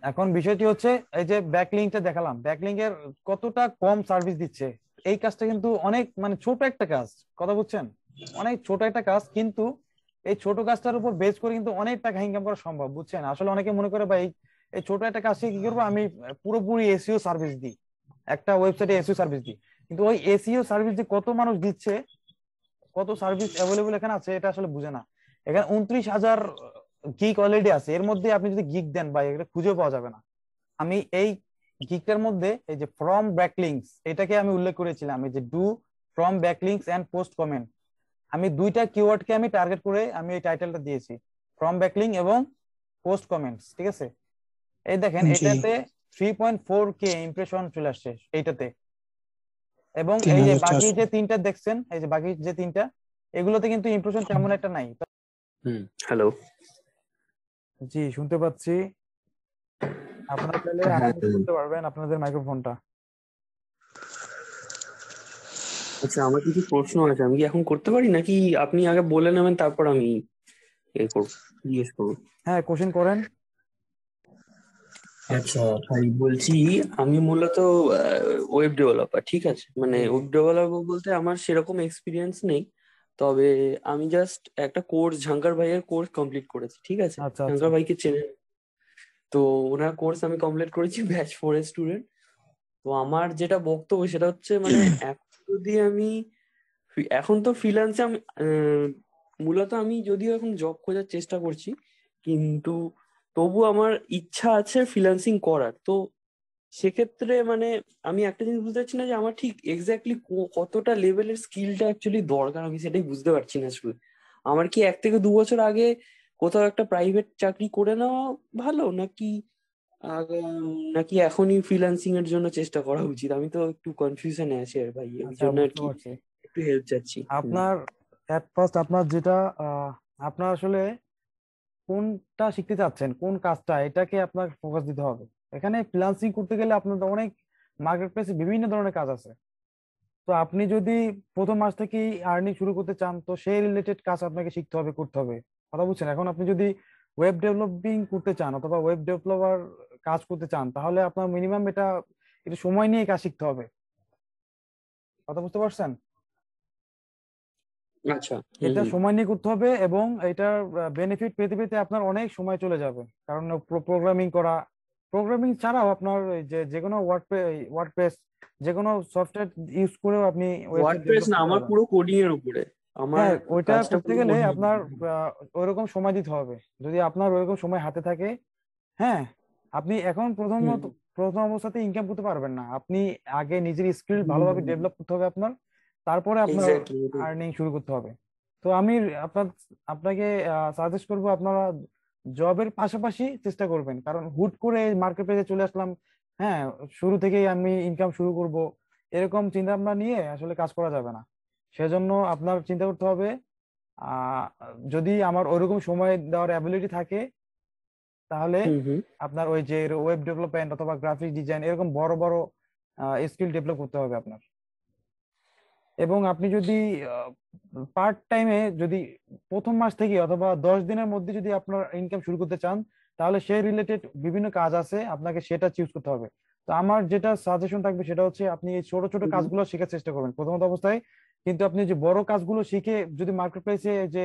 এখন বিষয়টি হচ্ছে এই যে ব্যাকলিংকটা দেখালাম, ব্যাকলিংক এর কতটা কম সার্ভিস দিচ্ছে। এই কাজটা কিন্তু অনেক মানে ছোট একটা কাজ, কথা বুঝছেন, অনেক ছোট একটা কাজ, কিন্তু এই ছোট কাজটার উপর বেস করে কিন্তু অনেক টাকা ইনকাম করা সম্ভব, বুঝছেন। আসলে অনেকে মনে করে ভাই এই ছোট একটা কাজ কি করবো আমি, পুরোপুরি এসইও সার্ভিস দিই, একটা ওয়েবসাইটে এসইও সার্ভিস দিই, কিন্তু ওই এসইও সার্ভিস যে কত মানুষ দিচ্ছে, কত সার্ভিস অ্যাভেলেবল এখানে আছে, এটা আসলে বুঝে না। এখানে 29,000 গিগ অলরেডি আছে, এর মধ্যে আপনি যদি গিগ দেন ভাই এটা খুঁজে পাওয়া যাবে না। আমি এই গিগটার মধ্যে এই যে ফ্রম ব্যাকলিংকস এটাকে আমি উল্লেখ করেছিলাম, এই যে do from backlinks and post comment, আমি দুইটা কিওয়ার্ডকে আমি টার্গেট করে আমি এই টাইটেলটা দিয়েছি, ফ্রম ব্যাকলিংক এবং পোস্ট কমেন্টস, ঠিক আছে। এই দেখেন জি। এটাতে 3.4K ইমপ্রেশন চলে আসছে এইটাতে। এবং তিন এই যে হাজার বাকি চারশো যে তিনটা দেখছেন, এই যে বাকি যে তিনটা, এগুলোতে কিন্তু ইমপ্রেশন তেমন একটা নাই। হ্যালো। জি শুনতে পাচ্ছি, আপনারা চাইলে হ্যাঁ, আনমিউট করতে পারবেন আপনাদের মাইক্রোফোনটা। আচ্ছা, আমার কিছু প্রশ্ন আছে, আমি কি এখন করতে পারি নাকি আপনি আগে বলে নেবেন তারপর আমি জিজ্ঞেস করবো? হ্যাঁ কোশ্চেন করেন। আচ্ছা ভাই, বলছি আমি মূলত ওয়েব ডেভেলপার, ঠিক আছে? মানে জি জি। ওয়েব ডেভেলপার বলতে আমার সেরকম এক্সপিরিয়েন্স নেই, তবে আমি জাস্ট একটা কোর্স, ঝাঙ্কার ভাইয়ের কোর্স কমপ্লিট করেছি, ঠিক আছে? আচ্ছা আচ্ছা। ঝাঙ্কার ভাইকে চেনেন? তো ওনার কোর্স আমি কমপ্লিট করেছি, ব্যাচ 4 এর স্টুডেন্ট। তো আমার যেটা বক্তব্য সেটা হচ্ছে মানে এখন যদি আমি এখন তো ফ্রিল্যান্সে আমি মূলত আমি যদিও এখন জব খোঁজার চেষ্টা করছি, কিন্তু তবু আমার ইচ্ছা আছে ফ্রিল্যান্সিং করার। তো সেক্ষেত্রে মানে আমি একটা জিনিস বুঝতে পারছি না যে আমার ঠিক এক্স্যাক্টলি কতটা লেভেলের স্কিলটা অ্যাকচুয়ালি দরকার, আমি সেটাই বুঝতে পারছি না শুধু। আমার কি 1 থেকে 2 বছর আগে কোথাও একটা প্রাইভেট চাকরি করে নেওয়া ভালো, নাকি নাকি এখনই ফ্রিল্যান্সিং এর জন্য চেষ্টা করা উচিত? আমি তো একটু কনফিউশনে আছি আর ভাই, ওই আচ্ছা জন্য আর বুঝতে কি পারছি। একটু হেল্প চাচ্ছি। আপনার এট ফার্স্ট আপনার যেটা আপনার আসলে কোনটা শিখতে চাচ্ছেন, কোন কাজটা, এটাকে আপনার ফোকাস দিতে হবে। এখানে ফ্রিল্যান্সিং করতে গেলে আপনার তো অনেক মার্কেট প্লেসে বিভিন্ন ধরনের কাজ আছে। তো আপনি যদি প্রথম মাস থেকেই আর্নিং শুরু করতে চান, তো সেই রিলেটেড কাজ আপনাকে শিখতে হবে, করতে হবে, কথা বুঝছেন। এখন আপনি যদি ওয়েব ডেভেলপিং করতে চান অথবা ওয়েব ডেভেলপার কাজ করতে চান, তাহলে আপনার মিনিমাম এটা একটু সময় নিয়ে কাজ শিখতে হবে, কথা বুঝতে পারছেন। আচ্ছা। এটা সময় নিয়ে করতে হবে এবং এটার বেনিফিট পেতে পেতে আপনার অনেক সময় চলে যাবে। কারণ প্রোগ্রামিং করা, প্রোগ্রামিং ছাড়াও আপনার এই যে যে কোনো ওয়ার্ডপ্রেস, যে কোনো সফটওয়্যার ইউজ করেও আপনি ওয়েবসাইট ওয়ার্ডপ্রেস ডেভেলপ না, করতে আমার পারবেন। পুরো কোডিং এর উপরে, আমার হ্যাঁ ওইটা কাজটা করতে পুরো গেলে কোডিং এর আপনার উপরে। ওইরকম সময় দিতে হবে। যদি আপনার ওইরকম সময় হাতে থাকে, হ্যাঁ, আপনি এখন হুম প্রথম অবস্থাতে ইনকাম করতে পারবেন না। আপনি আগে নিজের স্কিল ভালোভাবে হুম। ডেভেলপ করতে হবে আপনার, তারপরে আপনার এক্স্যাক্টলি। আর্নিং শুরু করতে হবে। তো আমি আপনার আপনাকে সাজেস্ট করবো আপনারা জবের পাশাপাশি চেষ্টা করবেন, কারণ হুট করে মার্কেট প্লেসে চলে আসলাম, হ্যাঁ, শুরু থেকেই আমি ইনকাম শুরু করব, এরকম চিন্তা ভাবনা নিয়ে আসলে কাজ করা যাবে না। সেজন্য আপনার চিন্তা করতে হবে, আহ যদি আমার ওইরকম সময় দেওয়ার অ্যাবিলিটি থাকে, তাহলে হুম হুম। আপনার ওই যে ওয়েব ডেভেলপমেন্ট অথবা গ্রাফিক ডিজাইন এরকম বড় বড় স্কিল ডেভেলপ করতে হবে আপনার। এবং আপনি যদি পার্ট টাইমে যদি প্রথম মাস থেকে অথবা 10 দিনের মধ্যে যদি আপনার ইনকাম শুরু করতে চান, তাহলে সেই রিলেটেড বিভিন্ন কাজ আছে, আপনাকে সেটা চুজ করতে হবে। তো আমার যেটা সাজেশন থাকবে সেটা হচ্ছে আপনি এই ছোট ছোট হুম হুম। কাজগুলো শেখার চেষ্টা করবেন প্রথমত অবস্থায়। কিন্তু আপনি যে বড় কাজগুলো শিখে যদি মার্কেট প্লেসে যে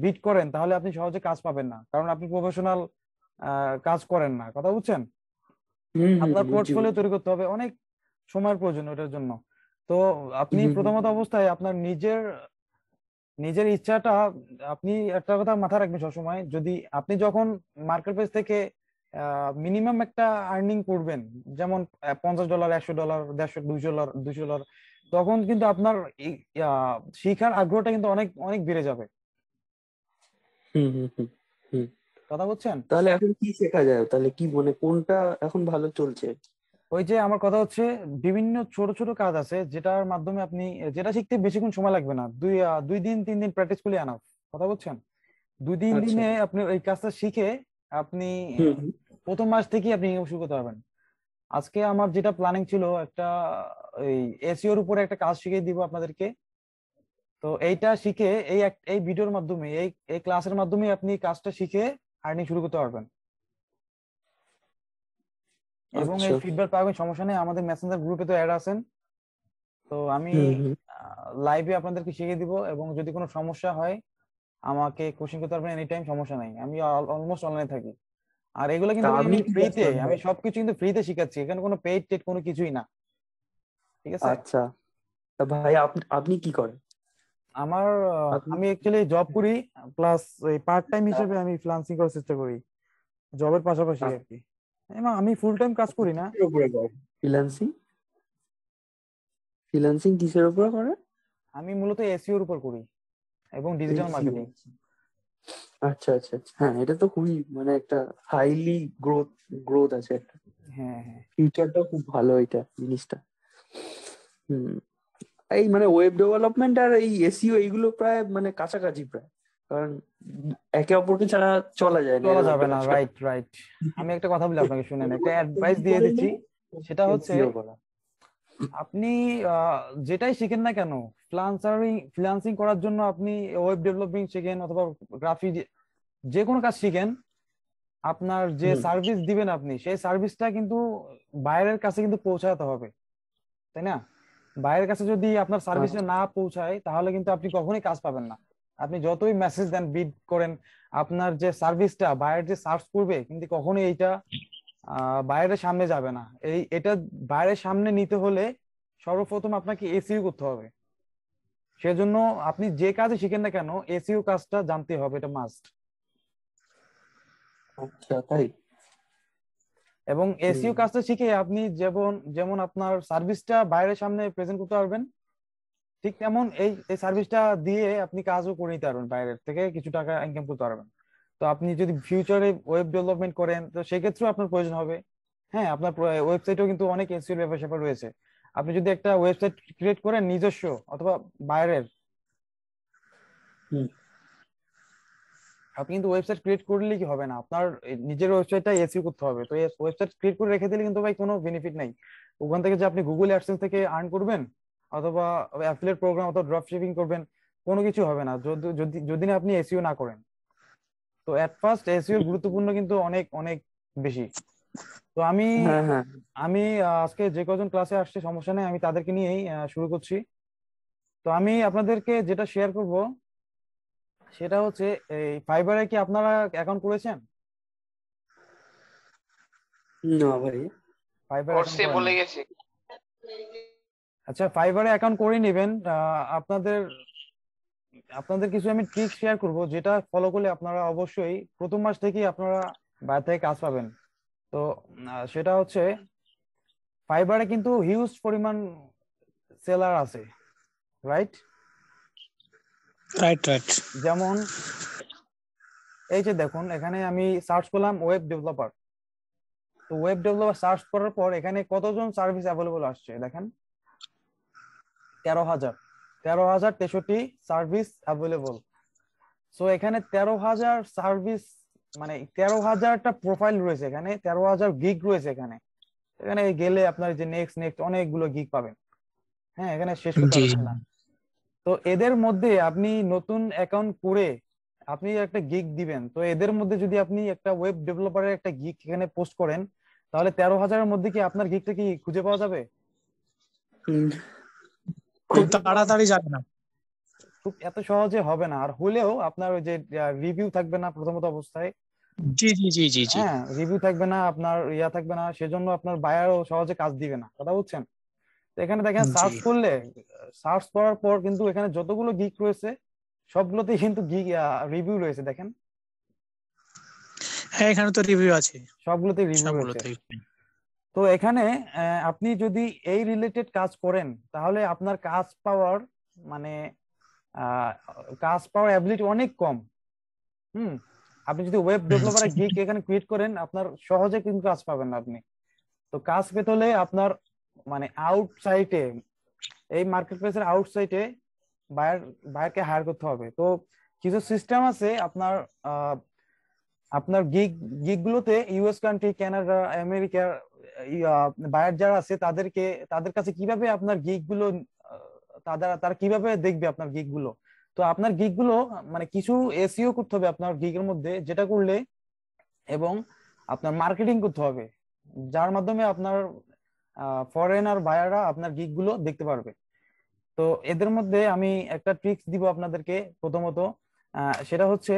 বিট করেন, তাহলে আপনি সহজে কাজ পাবেন না, কারণ আপনি প্রফেশনাল কাজ করেন না, কথা বুঝছেন। হুম হুম, আপনার বুঝছি পোর্টফোলিও বুঝছি। তৈরি করতে হবে, অনেক সময়ের প্রয়োজন ওটার জন্য। তো আপনি হুম হুম প্রথমত অবস্থায় আপনার নিজের নিজের ইচ্ছাটা, আপনি একটা কথা মাথায় রাখবেন সবসময়, যদি আপনি যখন মার্কেট প্লেস থেকে মিনিমাম একটা আর্নিং করবেন, যেমন $50, $100, 150, $200, তখন কিন্তু আপনার শিখার আগ্রহটা কিন্তু অনেক অনেক বেড়ে যাবে, হুম হুম হুম হুম। কথা বুঝছেন। তাহলে এখন কি শেখা যায়, তাহলে কি মানে কোনটা এখন ভালো চলছে? ওই যে আমার কথা হচ্ছে, বিভিন্ন ছোট ছোট কাজ আছে যেটার মাধ্যমে আপনি, যেটা শিখতে বেশিক্ষণ সময় লাগবে না, 2 দিন 3 দিন প্র্যাকটিস করলে আনাফ, কথা বুঝছেন। 2 3 দিনে আচ্ছা। আপনি ওই কাজটা শিখে আপনি হুম হুম। প্রথম মাস থেকেই আপনি ইনকাম শুরু করতে পারবেন। আজকে আমার যেটা প্ল্যানিং ছিল, একটা এই এসইওর উপরে একটা কাজ শিখিয়ে দিব আপনাদেরকে। তো এইটা শিখে এই ভিডিওর মাধ্যমে, এই এই ক্লাসের মাধ্যমে আপনি কাজটা শিখে আর্নিং শুরু করতে পারবেন। এবং আচ্ছা। এই ফিডব্যাক পাবেন, সমস্যা নেই, আমাদের মেসেঞ্জার গ্রুপে তো অ্যাড আছেন। তো আমি হুম। লাইভে আপনাদেরকে শিখিয়ে দিব, এবং যদি কোনো সমস্যা হয় আমাকে কোশ্চেন করতে পারবেন এনি টাইম, সমস্যা নাই, আমি অলমোস্ট অনলাইনে থাকি। আর এগুলো তা কিন্তু ভাই আপনি আমি কি ফ্রিতে, করছেন আমি ভাই? সবকিছু কিন্তু ফ্রিতে শিখাচ্ছি, এখানে কোনো পেইড টেড কোনো কিছুই না, ঠিক আছে? আচ্ছা, তা ভাই আপনি আপনি কি করেন? আমার আপনি আমি অ্যাকচুয়ালি জব করি, প্লাস এই পার্ট টাইম হিসেবে আমি ফ্রিল্যান্সিং করার চেষ্টা করি জবের পাশাপাশি আর কি। আমি ফুল টাইম কাজ করি না। কিসের উপরে করেন ফ্রিল্যান্সিং? ফ্রিল্যান্সিং কিসের উপরে করেন? আমি মূলত এসইও এর উপর করি এবং ডিজিটাল SEO। মার্কেটিং। আচ্ছা আচ্ছা আচ্ছা, হ্যাঁ এটা তো খুবই মানে একটা হাইলি গ্রোথ গ্রোথ আছে একটা, হ্যাঁ, হ্যাঁ। ফিউচারটা খুব ভালো এটা জিনিসটা। হুম। এই মানে ওয়েব ডেভেলপমেন্ট আর এই এসইও এইগুলো প্রায় মানে কাছাকাছি প্রায়, কারণ একে অপরকে ছাড়া চলা যায় না চলা এরকম যাবে একটা না, ব্যবসা। Right, right. আমি একটা কথা বলি আপনাকে, শুনেন, একটা অ্যাডভাইস দিয়ে করে দিচ্ছি। নেই সেটা হচ্ছে, এসইও করা। আপনি যেটাই শিখেন না কেন, ফ্রিল্যান্সিং করার জন্য আপনি ওয়েব ডেভেলপিং শিখেন অথবা গ্রাফিক, যে কোনো কাজ শিখেন, আপনার যে হুম। সার্ভিস দিবেন আপনি, সেই সার্ভিসটা কিন্তু বাইরের কাছে কিন্তু পৌঁছাতে হবে, তাই না? বাইরের কাছে যদি আপনার সার্ভিসটা আচ্ছা। না পৌঁছায় তাহলে কিন্তু আপনি কখনোই কাজ পাবেন না। আপনি যতই মেসেজ দেন, বিড করেন, আপনার যে সার্ভিসটা বাইরে যে সার্চ করবে, কিন্তু কখনোই এইটা বাইরের সামনে যাবে না। এটা বাইরের সামনে নিতে হলে সর্বপ্রথম আপনাকে এসইও করতে হবে। সেজন্য আপনি যে কাজে শিখেন না কেন, এসইও কাজটা জানতে হবে, এটা মাস্ট। আচ্ছা তাই। এবং হুম। এসইও কাজটা শিখে আপনি যেমন যেমন আপনার সার্ভিসটা বাইরের সামনে প্রেজেন্ট করতে পারবেন, ঠিক তেমন এই এই সার্ভিসটা দিয়ে আপনি কাজও করে নিতে পারবেন, বাইরের থেকে কিছু টাকা ইনকাম করতে পারবেন। তো আপনি যদি ফিউচারে ওয়েব ডেভেলপমেন্ট করেন তো সেক্ষেত্রেও আপনার প্রয়োজন হবে। হ্যাঁ, আপনার ওয়েবসাইটেও কিন্তু অনেক এসইও ব্যাপার স্যাপার রয়েছে। আপনি যদি একটা ওয়েবসাইট ক্রিয়েট করেন নিজস্ব অথবা বাইরের, হুম। আপনি কিন্তু ওয়েবসাইট ক্রিয়েট করলে কি হবে না, আপনার নিজের ওয়েবসাইটটা এসইও করতে হবে। তো ওয়েবসাইট ক্রিয়েট করে রেখে দিলে কিন্তু ভাই কোনো বেনিফিট নাই। ওখান থেকে যে আপনি গুগল অ্যাডসেন্স থেকে আর্ন করবেন অথবা অ্যাফিলিয়েট প্রোগ্রাম অথবা ড্রপ শিপিং করবেন, কোনো কিছু হবে না যদি যদি যদি না আপনি এসইও না করেন। তো এট ফার্স্ট এসইও গুরুত্বপূর্ণ কিন্তু অনেক অনেক বেশি। তো আমি হ্যাঁ হ্যাঁ। আমি আজকে যে কজন ক্লাসে আসছে সমস্যা নেই, আমি তাদেরকে নিয়েই শুরু করছি। তো আমি আপনাদেরকে যেটা শেয়ার করব সেটা হচ্ছে, এই ফাইবারে কি আপনারা অ্যাকাউন্ট করেছেন? না ভাই। ফাইবার অ্যাকাউন্ট করছি, করেন ভুলে নাই? গেছি। আচ্ছা, ফাইবারে অ্যাকাউন্ট করে নেবেন। আপনাদের আপনাদের কিছু আমি ট্রিক শেয়ার করব, যেটা ফলো করলে আপনারা অবশ্যই প্রথম মাস থেকেই আপনারা বাইরে থেকে কাজ পাবেন। তো সেটা হচ্ছে, ফাইবারে কিন্তু হিউজ পরিমাণ সেলার আছে, রাইট? Right right. যেমন এই যে দেখুন, এখানে আমি সার্চ করলাম ওয়েব ডেভেলপার। তো ওয়েব ডেভেলপার সার্চ করার পর এখানে কতজন সার্ভিস অ্যাভেলেবল আসছে দেখেন, 13,000, 13,063 সার্ভিস অ্যাভেলেবল। সো এখানে 13,000 সার্ভিস, মানে 13,000টা প্রোফাইল রয়েছে এখানে, 13,000 গিগ রয়েছে এখানে। এখানে গেলে আপনার যে নেক্সট নেক্সট অনেকগুলো গিগ পাবেন। হ্যাঁ, এখানে শেষ করতে জি জি। পারবেন না। তো এদের মধ্যে আপনি নতুন অ্যাকাউন্ট করে আপনি একটা গিগ দিবেন, তো এদের মধ্যে যদি আপনি একটা ওয়েব ডেভেলপারের একটা গিগ এখানে পোস্ট করেন, তাহলে 13,000-এর মধ্যে কি আপনার গিগটা কি খুঁজে পাওয়া যাবে? হুম। খুব খুঁজে পাওয়া তাড়াতাড়ি যাবে না। খুব এত সহজে হবে না, আর হলেও আপনার ওই যে রিভিউ থাকবে না প্রথমত অবস্থায়। জি জি জি জি জি। হ্যাঁ, রিভিউ থাকবে না, আপনার থাকবে না, সেজন্য আপনার বায়ারও সহজে কাজ দিবে না, কথা বুঝছেন? তো এখানে দেখেন জি। সার্চ করলে, সার্চ করার পর কিন্তু এখানে যতগুলো গিগ রয়েছে সবগুলোতেই কিন্তু রিভিউ রয়েছে দেখেন, হ্যাঁ এখানে তো রিভিউ আছে সবগুলোতেই রিভিউ রয়েছে। সবগুলোতে। তো এখানে আপনি যদি এই রিলেটেড কাজ করেন তাহলে আপনার কাজ পাওয়ার, মানে আহ, কাজ পাওয়ার অ্যাবিলিটি অনেক কম। হুম। আপনি যদি ওয়েব ডেভেলপারের গিগ এখানে ক্রিয়েট করেন, আপনার সহজে কিন্তু কাজ পাবেন না আপনি। তো কাজ পেতে হলে আপনার মানে আউটসাইটে, এই মার্কেট প্লেসের আউটসাইটে বায়ারকে হায়ার করতে হবে। তো কিছু সিস্টেম আছে আপনার, আপনার গিগ গুলোতে ইউএস কান্ট্রি, কানাডা, আমেরিকার বায়ার যারা আছে তাদের কাছে কিভাবে আপনার গিগ গুলো, তারা কিভাবে দেখবে আপনার গিগ গুলো। তো আপনার গিগ গুলো মানে কিছু এসইও করতে হবে আপনার গিগের মধ্যে, যেটা করলে, এবং আপনার মার্কেটিং করতে হবে। যার মাধ্যমে আপনার ফরেনার বায়াররা আপনার গিগ গুলো দেখতে পারবে। তো এদের মধ্যে আমি একটা ট্রিক্স দিব আপনাদেরকে। প্রথমত সেটা হচ্ছে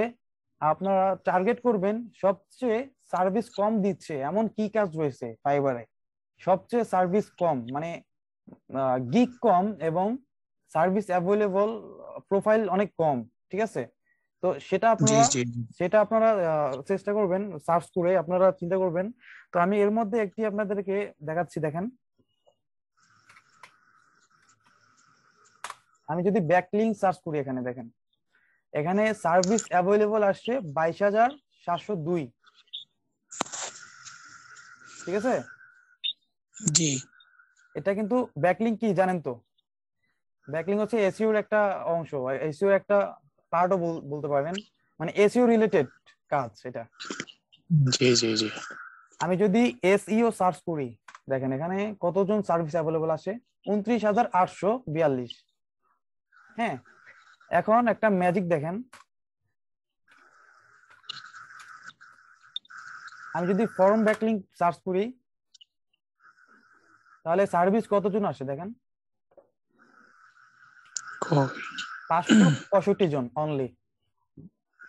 আপনারা টার্গেট করবেন সবচেয়ে সার্ভিস কম দিচ্ছে এমন কি কাজ রয়েছে ফাইবারে, সবচেয়ে সার্ভিস কম মানে গিগ কম এবং সার্ভিস অ্যাভেলেবল, প্রোফাইল অনেক কম, ঠিক আছে? তো সেটা জি আপনারা জি চেষ্টা করবেন সার্চ করে, আপনারা চিন্তা করবেন। তো আমি এর মধ্যে একটি আপনাদেরকে দেখাচ্ছি, দেখেন। আমি যদি ব্যাকলিঙ্ক সার্চ করি, এখানে দেখেন, এখানে সার্ভিস অ্যাভেলেবল আসছে 22,702, ঠিক আছে? জি। এটা কিন্তু ব্যাকলিঙ্ক কি জানেন তো? ব্যাকলিঙ্ক হচ্ছে এসইওর একটা অংশ, এসইওর একটা পার্টও বলতে পারেন, মানে এসইও রিলেটেড কাজ এটা। জি জি জি। আমি যদি এসইও সার্চ করি, দেখেন এখানে কতজন সার্ভিস অ্যাভেলেবল আসে, 29,842। হ্যাঁ, এখন একটা ম্যাজিক দেখেন, আমি যদি ফর্ম ব্যাকলিঙ্ক সার্চ করি তাহলে সার্ভিস কতজন আসে দেখেন, 565 জন অনলি,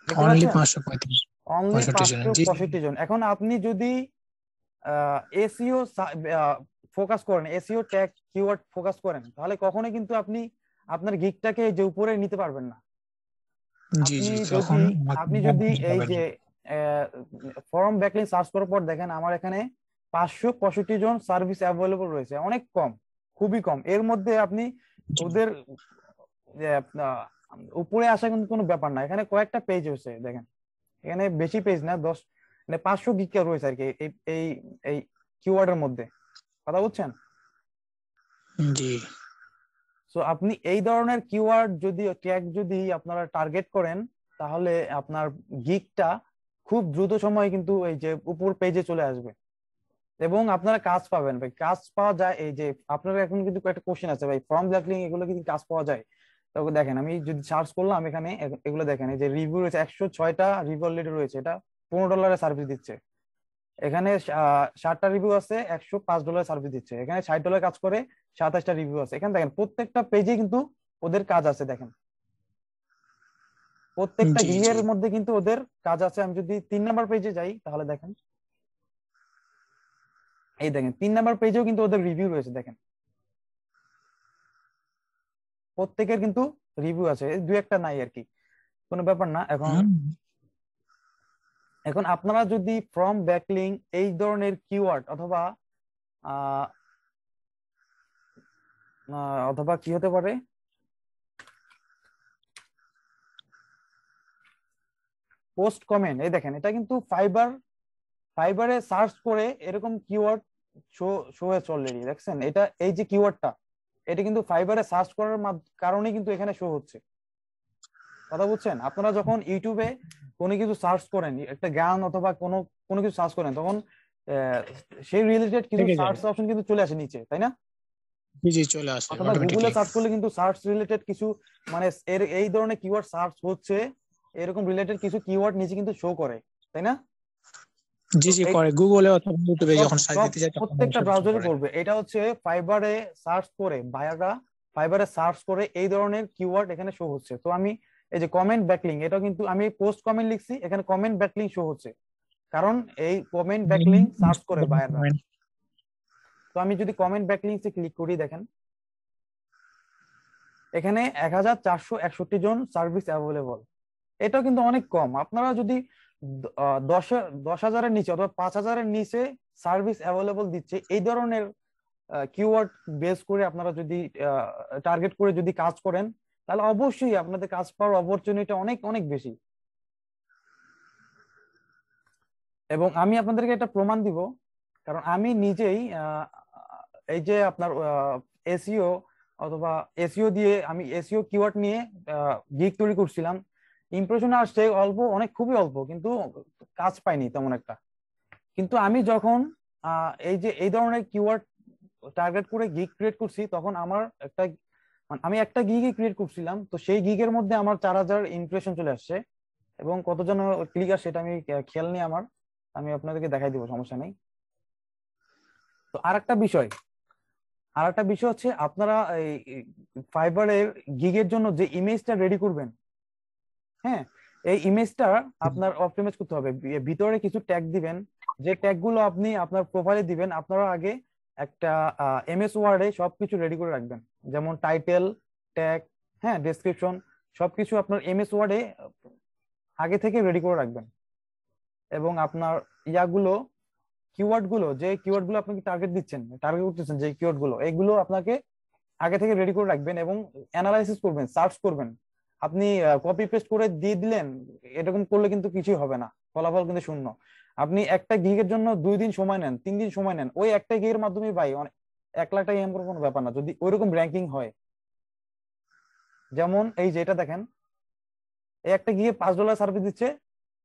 দেখতে অনলি পাচ্ছেন? 535 অনলি 65 জন। জি 565 জন। এখন আপনি যদি এসইও ফোকাস করেন, এসইও ট্যাগ কিওয়ার্ড ফোকাস করেন, তাহলে কখনোই কিন্তু আপনি আপনার গিগটাকে যে উপরে নিতে পারবেন না। জি আপনি জি, যদি তখন আপনি যদি এই পাবেন যে না। ফর্ম ব্যাকলিঙ্ক সার্চ করার পর দেখেন আমার এখানে 565 জন সার্ভিস অ্যাভেলেবল রয়েছে, অনেক কম, খুবই কম। এর মধ্যে আপনি জি ওদের উপরে আসা কিন্তু কোনো ব্যাপার না, এখানে কয়েকটা পেজ হয়েছে দেখেন, এখানে বেশি পেজ না, 10 মানে 500 গিগ রয়েছে আর কি এই এই এই কিওয়ার্ডের মধ্যে, কথা বুঝছেন? জি সো আপনি এই ধরনের কিওয়ার্ড যদি ট্যাগ যদি আপনারা টার্গেট করেন, তাহলে আপনার গিগটা খুব দ্রুত সময়ে কিন্তু এই যে উপর পেজে চলে আসবে এবং আপনারা কাজ পাবেন। ভাই কাজ পাওয়া যায়, এই যে আপনারা এখন কিন্তু একটা কোশ্চেন আছে ভাই, ফর্ম ব্যাকলিং এগুলো কিন্তু কাজ পাওয়া যায়। তো দেখেন আমি যদি সার্চ করলাম এখানে, এগুলো দেখেন, এই যে রিভিউ রয়েছে 106টা রিভিউ অলরেডি রয়েছে, এটা $15 সার্ভিস দিচ্ছে। এখানে 60টা রিভিউ আছে, $105 সার্ভিস দিচ্ছে। এখানে $60 কাজ করে 27টা রিভিউ আছে। এখানে দেখেন প্রত্যেকটা পেজে কিন্তু ওদের কাজ আছে, দেখেন প্রত্যেকটা জি জি গিগের মধ্যে কিন্তু ওদের কাজ আছে। আমি যদি 3 নাম্বার পেজে যাই তাহলে দেখেন, এই দেখেন 3 নাম্বার পেজেও কিন্তু ওদের রিভিউ রয়েছে, দেখেন প্রত্যেকের কিন্তু রিভিউ আছে, এই 2-1টা নাই আর কি, কোনো ব্যাপার না। এখন হুম, এখন আপনারা যদি ফ্রম ব্যাকলিং এই ধরনের কিওয়ার্ড অথবা আহ অথবা কি হতে পারে, পোস্ট কমেন্ট, এই দেখেন এটা কিন্তু ফাইবারে সার্চ করে এরকম কিওয়ার্ড শো শো হয়েছে অলরেডি, দেখছেন? এটা এই যে কিওয়ার্ডটা, এটা কিন্তু ফাইবারে সার্চ করার কারণে কিন্তু এখানে শো হচ্ছে, কথা বুঝছেন? আপনারা যখন ইউটিউবে কোনো কিছু সার্চ করেন, একটা গান অথবা কোনো কোনো কিছু সার্চ করেন, তখন সেই রিলেটেড কিছু থেকে যায়। সার্চ অপশন কিন্তু চলে আসে নিচে, তাই না? জি জি, চলে আসে অথবা গুগলে অটোমেটিকলি। সার্চ করলে কিন্তু সার্চ রিলেটেড কিছু, মানে এই ধরনের কিওয়ার্ড সার্চ হচ্ছে, এরকম রিলেটেড কিছু কিওয়ার্ড নিচে কিন্তু শো করে, তাই না? জি তো জি, এই করে গুগলে অথবা ইউটিউবে সব যখন সার্চ সব দিতে যায় তখন প্রত্যেকটা সব শো ব্রাউজারে করে। করবে। এটা হচ্ছে ফাইবারে সার্চ করে, বায়াররা ফাইবারে সার্চ করে এই ধরনের কিওয়ার্ড এখানে শো হচ্ছে। তো আমি এই যে কমেন্ট ব্যাকলিং, এটা কিন্তু আমি পোস্ট কমেন্ট লিখছি, এখানে কমেন্ট ব্যাকলিং শো হচ্ছে, কারণ এই কমেন্ট ব্যাকলিং সার্চ করে বায়াররা। তো আমি যদি কমেন্ট ব্যাকলিংসে ক্লিক করি, দেখেন এখানে 1,461 জন সার্ভিস অ্যাভেলেবল, এটাও কিন্তু অনেক কম। আপনারা যদি 10,000-এর নিচে অথবা 5,000-এর নিচে সার্ভিস অ্যাভেলেবল দিচ্ছে এই ধরনের কিওয়ার্ড বেস করে আপনারা যদি টার্গেট করে যদি কাজ করেন, তাহলে অবশ্যই আপনাদের কাজ পাওয়ার অপরচুনিটি অনেক অনেক বেশি। এবং আমি আপনাদেরকে একটা প্রমাণ দিব, কারণ আমি নিজেই এই যে আপনার এসইও অথবা এসইও দিয়ে আমি এসইও কিওয়ার্ড নিয়ে গিগ তৈরি করছিলাম, ইমপ্রেশন আসছে অল্প, অনেক খুবই অল্প, কিন্তু কাজ পাইনি তেমন একটা। কিন্তু আমি যখন এই যে এই ধরনের কিওয়ার্ড টার্গেট করে গিগ ক্রিয়েট করছি, তখন আমার একটা, মানে আমি একটা গিগই ক্রিয়েট করছিলাম, তো সেই গিগের মধ্যে আমার 4,000 ইমপ্রেশন চলে আসছে এবং কতজন ক্লিক আসে সেটা আমি খেয়াল নেই আমার, আমি আপনাদেরকে দেখাই দিব, সমস্যা নেই। তো আরেকটা বিষয় হচ্ছে আপনারা এই ফাইবারের গিগের জন্য যে ইমেজটা রেডি করবেন, হ্যাঁ, এই ইমেজটা আপনার অপটিমাইজ করতে হবে। ভিতরে কিছু ট্যাগ দিবেন, যে ট্যাগ গুলো আপনি আপনার প্রোফাইলে দিবেন। আপনারা আগে একটা এমএস ওয়ার্ডে সবকিছু রেডি করে রাখবেন, যেমন টাইটেল, ট্যাগ, হ্যাঁ, ডেসক্রিপশন, সবকিছু আপনার এমএস ওয়ার্ডে আগে থেকে রেডি করে রাখবেন। এবং আপনার কিওয়ার্ড গুলো, যে কিওয়ার্ড গুলো আপনাকে টার্গেট করতেছেন, যে কিওয়ার্ড গুলো, এগুলো আপনাকে আগে থেকে রেডি করে রাখবেন এবং অ্যানালাইসিস করবেন, সার্চ করবেন। আপনি কপি পেস্ট করে দিয়ে দিলেন, এরকম করলে কিন্তু কিছুই হবে না, ফলাফল কিন্তু শূন্য। আপনি একটা গিগের জন্য 2 দিন সময় নেন, 3 দিন সময় নেন, ওই একটা গিগের মাধ্যমে ভাই 1 লাখ টাকা ইনকাম করার কোনো ব্যাপার না, যদি ওইরকম র্যাঙ্কিং হয়। যেমন এই যে এটা দেখেন, এই একটা গিগে $5 সার্ভিস দিচ্ছে,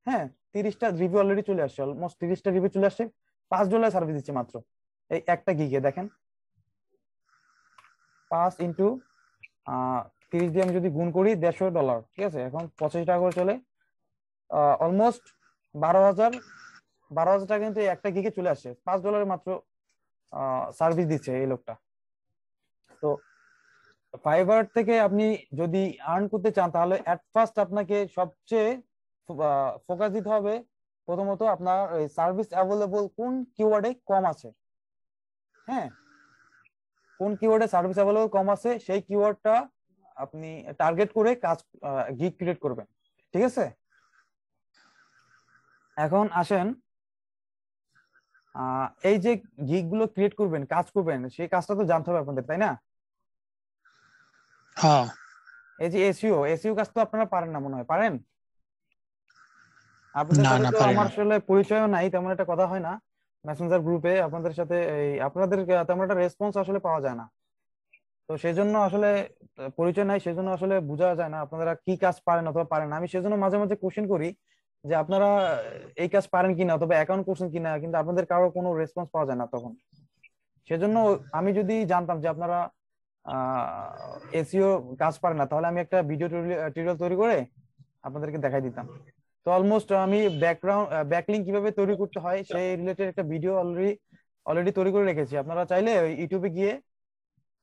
হ্যাঁ, 30টা রিভিউ অলরেডি চলে আসছে, অলমোস্ট 30টা রিভিউ চলে আসছে, $5 সার্ভিস দিচ্ছে মাত্র এই একটা গিগে। দেখেন 5 ইন্টু 30 দিয়ে আমি যদি গুণ করি, $150, ঠিক আছে, এখন 85 টাকা করে চলে, অলমোস্ট 12,000 টাকা কিন্তু একটা গিগে চলে আসছে, $5 মাত্র সার্ভিস দিচ্ছে এই লোকটা। তো ফাইবার থেকে আপনি যদি আর্ন করতে চান, তাহলে এট ফার্স্ট আপনাকে সবচেয়ে ফোকাস দিতে হবে প্রথমত আপনার সার্ভিস অ্যাভেলেবল কোন কিওয়ার্ডে কম আছে, হ্যাঁ, কোন কিওয়ার্ডে সার্ভিস অ্যাভেলেবল কম আছে সেই কিওয়ার্ডটা আপনি টার্গেট করে গিগ ক্রিয়েট করবেন, ঠিক আছে। এখন আসেন, এই যে গিগ গুলো ক্রিয়েট করবেন, কাজ করবেন, সেই কাজটা তো জানতে হবে আপনাদের, তাই না? হ্যাঁ। এই যে এসইও কাজ তো আপনারা পারেন না মনে হয়, পারেন? আপনাদের না সাথে না তো পারি আমার না। আসলে পরিচয়ও নাই, তেমন একটা কথা হয় না মেসেঞ্জার গ্রুপে আপনাদের সাথে, আপনাদের তেমন একটা রেসপন্স আসলে পাওয়া যায় না। তো সেই জন্য আসলে পরিচয় নাই, সেজন্য আসলে বোঝা যায় না আপনারা কি কাজ পারেন অথবা পারেন না। আমি সেজন্য মাঝে মাঝে কোশ্চেন করি যে আপনারা এই কাজ পারেন কিনা অথবা অ্যাকাউন্ট করছেন কিনা, কিন্তু আপনাদের কারো কোনো রেসপন্স পাওয়া যায় না তখন। সেজন্য আমি যদি জানতাম যে আপনারা এসইও কাজ পারেন না, তাহলে আমি একটা ভিডিও টিউটোরিয়াল তৈরি করে আপনাদেরকে দেখাই দিতাম। তো অলমোস্ট আমি ব্যাকলিংক কিভাবে তৈরি করতে হয় সেই রিলেটেড একটা ভিডিও অলরেডি তৈরি করে রেখেছি। আপনারা চাইলে ইউটিউবে গিয়ে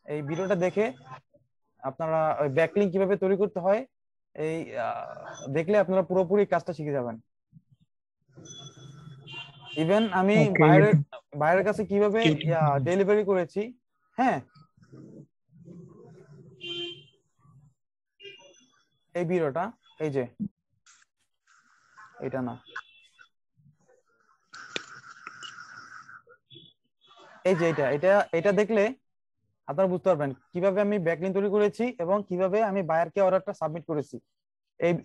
এই ভিডিওটা দেখে আপনারা ওই ব্যাকলিংক কিভাবে তৈরি করতে হয় এই দেখলে আপনারা পুরোপুরি কাজটা শিখে যাবেন। ইভেন আমি ওকে। বাইরের কাছে কিভাবে ডেলিভারি করেছি, হ্যাঁ, এই ভিডিওটা, এই যে এটা না, এই যে এটা দেখলে আপনারা বুঝতে পারবেন কিভাবে আমি ব্যাকলিংক তৈরি করেছি এবং কিভাবে আমি বায়ারকে অর্ডারটা সাবমিট করেছি।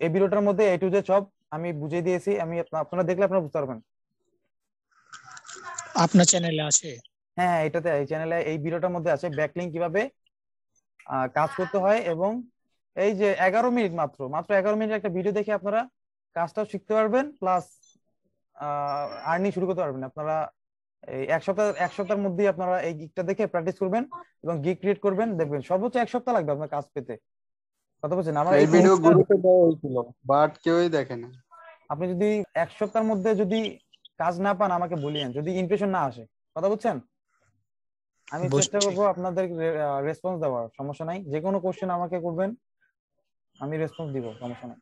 এই ভিডিওটার মধ্যে A to Z সব আমি বুঝিয়ে দিয়েছি। আমি আপনারা দেখলে আপনারা বুঝতে পারবেন। আপনার চ্যানেলে আছে? হ্যাঁ, এটাতে এই চ্যানেলে এই ভিডিওটার মধ্যে আছে ব্যাকলিংক কিভাবে কাজ করতে হয়। এবং এই যে 11 মিনিট, মাত্র 11 মিনিট একটা ভিডিও দেখে আপনারা কাজটাও শিখতে পারবেন, প্লাস আর্নিং শুরু করতে পারবেন। আপনারা এই এক সপ্তাহের মধ্যেই আপনারা এই গিগটা দেখে প্র্যাকটিস করবেন এবং গিগ ক্রিয়েট করবেন, দেখবেন সর্বোচ্চ 1 সপ্তাহ লাগবে আপনার কাজ পেতে। কথা বলছেন আমার এই এই ভিডিও কোর্সটা গ্রুপে দেওয়া হয়েছিল বাট কেউই দেখে না। আপনি যদি 1 সপ্তাহের মধ্যে যদি কাজ না পান আমাকে বলিয়েন, যদি ইমপ্রেশন না আসে, কথা বুঝছেন, আমি চেষ্টা বুঝছি। করবো আপনাদের রেসপন্স দেওয়ার। সমস্যা নাই, যে কোনো কোশ্চেন আমাকে করবেন, আমি রেসপন্স দিব, সমস্যা নাই।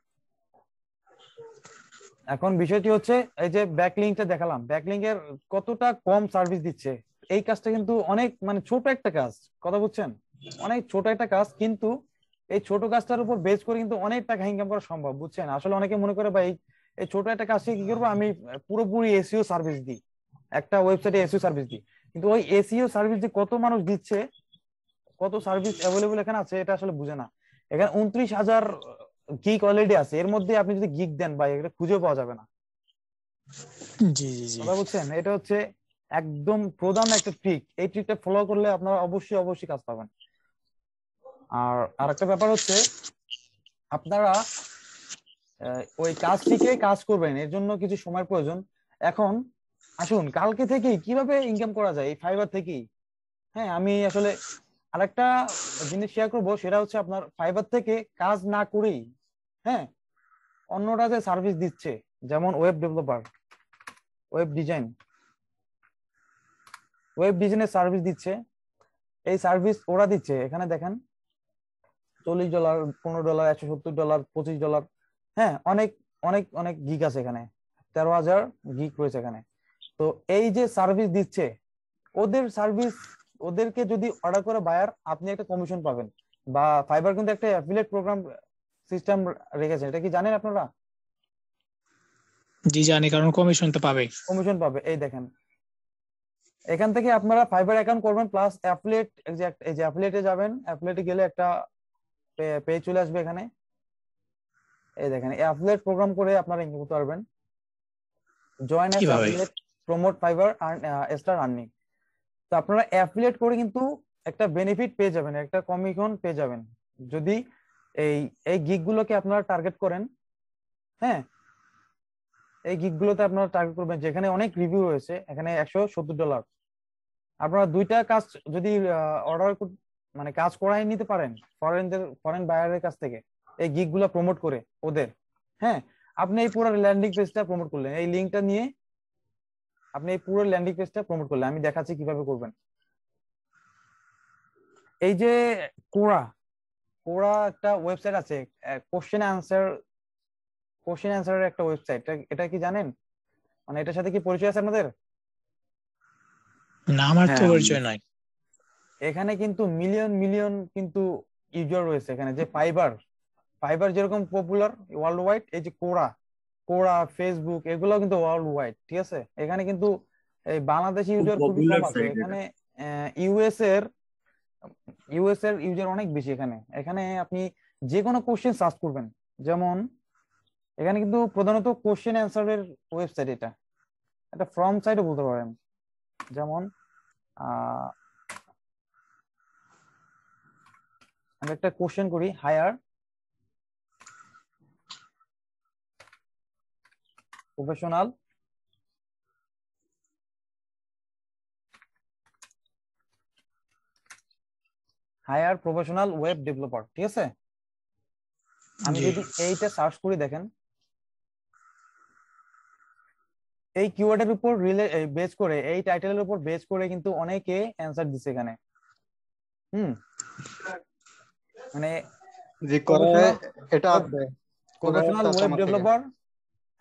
এখন বিষয়টি হচ্ছে এই যে ব্যাকলিংকটা দেখালাম, ব্যাকলিংক এর কতটা কম সার্ভিস দিচ্ছে। এই কাজটা কিন্তু অনেক মানে ছোট একটা কাজ, কথা বুঝছেন, অনেক ছোট একটা কাজ, কিন্তু এই ছোট কাজটার উপর বেস করে কিন্তু অনেক টাকা ইনকাম করা সম্ভব, বুঝছেন। আসলে অনেকে মনে করে ভাই এই ছোট একটা কাজ কি করবো, আমি পুরোপুরি এসইও সার্ভিস দিই, একটা ওয়েবসাইটে এসইও সার্ভিস দিই, কিন্তু ওই এসইও সার্ভিস যে কত মানুষ দিচ্ছে, কত সার্ভিস অ্যাভেলেবল এখানে আছে, এটা আসলে বুঝে না। এখানে 29,000 গিগ অলরেডি আছে, এর মধ্যে আপনি যদি গিগ দেন ভাই এটা খুঁজে পাওয়া যাবে না, জি জি জি। কথা বুঝছেন। এটা হচ্ছে একদম প্রধান একটা ট্রিক, এই ট্রিকটা ফলো করলে আপনারা অবশ্যই কাজ পাবেন। আর আরেকটা ব্যাপার হচ্ছে আপনারা ওই কাজ শিখে কাজ করবেন, এর জন্য কিছু সময় প্রয়োজন। এখন আসুন কালকে থেকেই কিভাবে ইনকাম করা যায় এই ফাইবার থেকেই। হ্যাঁ, আমি আসলে আরেকটা জিনিস শেয়ার করবো, সেটা হচ্ছে আপনার ফাইবার থেকে কাজ না করেই, হ্যাঁ, অন্যরা যে সার্ভিস দিচ্ছে, যেমন web developer, web design, web ডিজাইনের সার্ভিস দিচ্ছে। এই সার্ভিস ওরা দিচ্ছে, এখানে দেখেন $40, $15, $170, $25। হ্যাঁ, অনেক অনেক অনেক গিগ আছে এখানে, 13,000 গিগ রয়েছে এখানে। তো এই যে সার্ভিস দিচ্ছে, ওদের সার্ভিস, ওদেরকে যদি অর্ডার করে বায়ার, আপনি একটা কমিশন পাবেন। বা ফাইবার কিন্তু একটা অ্যাফিলিয়েট প্রোগ্রাম সিস্টেম রেখেছে, এটা কি জানেন আপনারা? জি জানি, কারণ কমিশন তো পাবে। কমিশন পাবে। এই দেখেন, এখান থেকে আপনারা ফাইবার অ্যাকাউন্ট করবেন, প্লাস অ্যাফিলিয়েট, এই যে অ্যাফিলিয়েটে যাবেন, অ্যাফিলিয়েটে গেলে একটা পেজ চলে আসবে এখানে। এই দেখেন, অ্যাফিলিয়েট প্রোগ্রাম করে আপনারা ইনকাম করতে পারবেন। জয়েন অ্যাজ কিভাবে? Affiliate, promote fibre, star earning. তো আপনারা অ্যাফিলিয়েট করে কিন্তু একটা বেনিফিট পেয়ে যাবেন, একটা কমিশন পেয়ে যাবেন যদি এই এই গিগ গুলোকে আপনারা টার্গেট করেন। হ্যাঁ, এই গিগ গুলোতে আপনারা টার্গেট করবেন যেখানে অনেক রিভিউ রয়েছে। এখানে $170। আপনারা দুইটা কাজ যদি অর্ডার মানে কাজ করাই নিতে পারেন ফরেন বায়ারের কাছ থেকে, এই গিগ গুলো প্রমোট করে ওদের। হ্যাঁ, আপনি এই পুরো ল্যান্ডিং পেজটা প্রমোট করলেন, এই লিঙ্কটা নিয়ে আপনি এই পুরো ল্যান্ডিং পেজটা প্রমোট করলেন। আমি দেখাচ্ছি কিভাবে করবেন। এই যে কোরা কোরা একটা ওয়েবসাইট আছে, কোশ্চেন অ্যান্সারের একটা ওয়েবসাইট, এটা কি জানেন? মানে এটার সাথে কি পরিচয় আছে আপনাদের? না, আমার তো হ্যাঁ, পরিচয় নাই। এখানে কিন্তু মিলিয়ন মিলিয়ন কিন্তু ইউজার রয়েছে এখানে। যে ফাইবার যেরকম পপুলার ওয়ার্ল্ড ওয়াইড, এই যে কোরা ফেসবুক এগুলো কিন্তু ওয়ার্ল্ড ওয়াইড, ঠিক আছে? এখানে কিন্তু এই বাংলাদেশি খুব ইউজার খুবই কম পপুলার আছে সাইট এটা। এখানে। ইউএস এর ইউজার অনেক বেশি এখানে। এখানে আপনি যে কোনো কোশ্চেন সার্চ করবেন, যেমন এখানে কিন্তু প্রধানত কোশ্চেন অ্যান্সারের ওয়েবসাইট। এটা ফ্রম সাইটও বলতে পারেন। যেমন আমি একটা কোশ্চেন করি, হায়ার প্রফেশনাল ওয়েব ডেভেলপার, ঠিক আছে? আমি জি যদি এইটা সার্চ করি, দেখেন এই কিওয়ার্ডের উপর বেস করে, এই টাইটেলের উপর বেস করে কিন্তু অনেকে অ্যান্সার দিচ্ছে এখানে। মানে যে করে এটা আছে, প্রফেশনাল আছে ওয়েব আমার থেকে। ডেভেলপার,